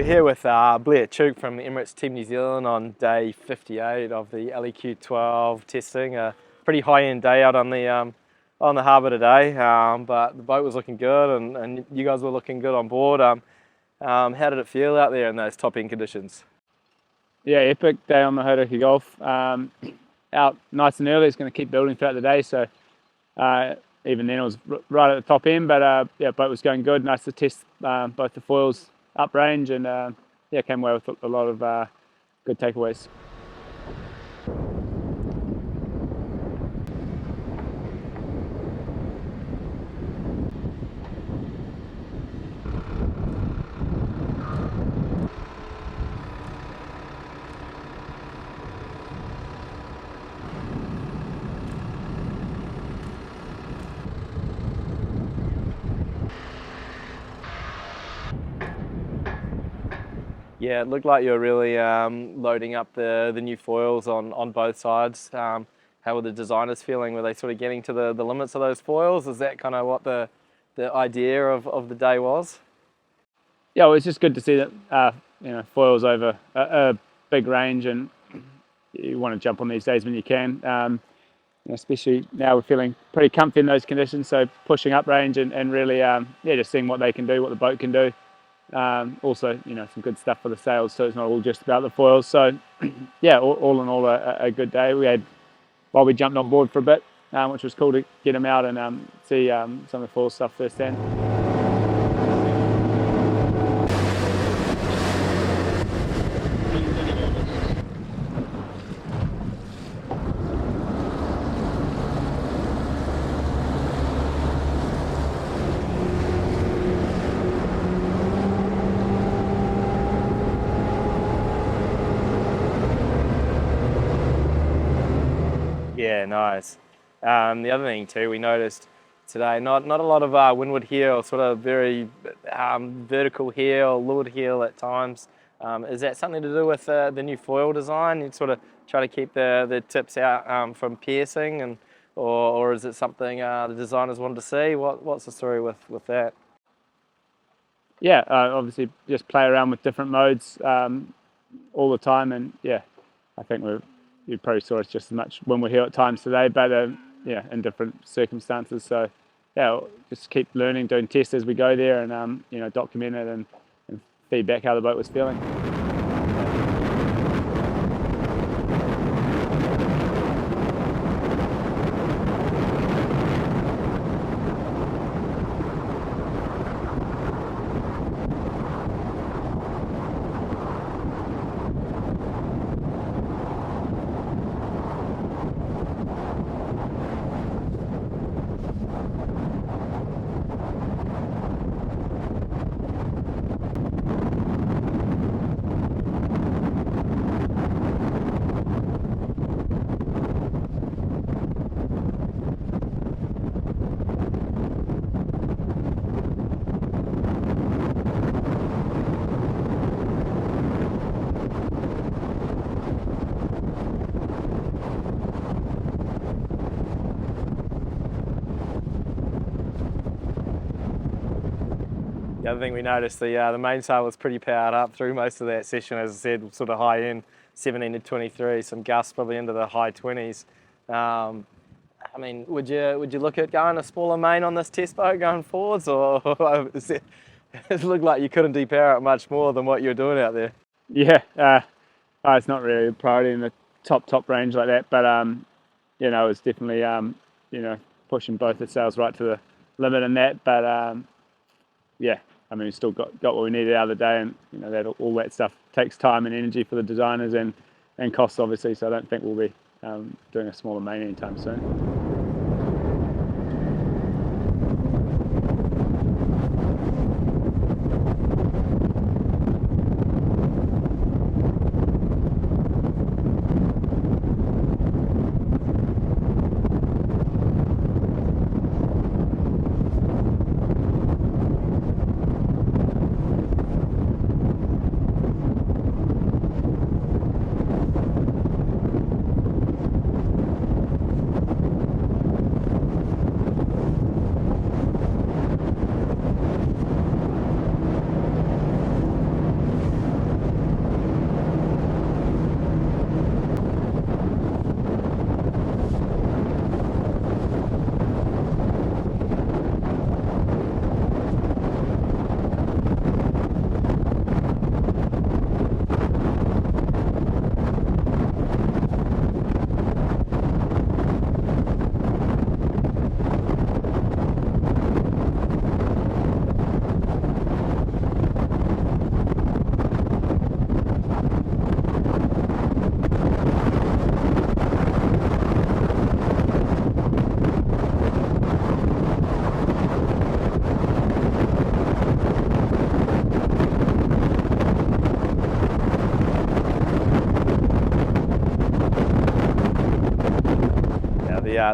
We're here with Blair Chook from Emirates Team New Zealand on day 58 of the LEQ12 testing. A pretty high-end day out on the harbour today, but the boat was looking good and you guys were looking good on board. How did it feel out there in those top-end conditions? Yeah, epic day on the Hauraki Gulf. Out nice and early. It's going to keep building throughout the day, so even then it was right at the top end, but yeah, boat was going good. Nice to test both the foils uprange, and yeah, came away with a lot of good takeaways. Yeah, it looked like you were really loading up the new foils on both sides. How were the designers feeling? Were they sort of getting to the limits of those foils? Is that kind of what the idea of the day was? Yeah, well, it's just good to see that foils over a big range, and you want to jump on these days when you can. Especially now we're feeling pretty comfy in those conditions, so pushing up range and really yeah, just seeing what they can do, what the boat can do. Also, some good stuff for the sails, so it's not all just about the foils. So yeah, all in all a good day. While we jumped on board for a bit, which was cool to get them out and see some of the foil stuff firsthand. Yeah, nice. The other thing too, we noticed today, not a lot of windward heel, sort of very vertical heel, leeward heel at times. Is that something to do with the new foil design? You sort of try to keep the tips out from piercing, or is it something the designers wanted to see? What's the story with that? Yeah, obviously just play around with different modes all the time, and yeah, I think you probably saw us just as much when we're here at times today, but yeah, in different circumstances. So yeah, just keep learning, doing tests as we go there, and document it and feedback how the boat was feeling. The other thing we noticed, the mainsail was pretty powered up through most of that session, as I said, sort of high end, 17 to 23, some gusts probably into the high 20s. I mean, would you look at going a smaller main on this test boat going forwards, or it looked like you couldn't depower it much more than what you were doing out there? Yeah, it's not really a priority in the top range like that, but it's definitely pushing both the sails right to the limit in that, but yeah, I mean, we still got what we needed out of the day, and all that stuff takes time and energy for the designers and costs obviously. So I don't think we'll be doing a smaller main anytime soon.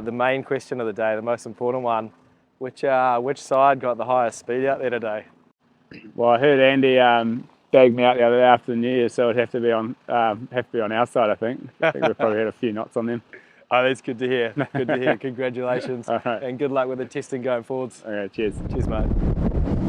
the main question of the day, the most important one. Which side got the highest speed out there today? Well, I heard Andy bag me out the other day after the New Year, so it'd have to be on our side, I think. I think we've probably had a few knots on them. Oh, that's good to hear. Good to hear. Congratulations. All right. And good luck with the testing going forwards. Okay, cheers. Cheers, mate.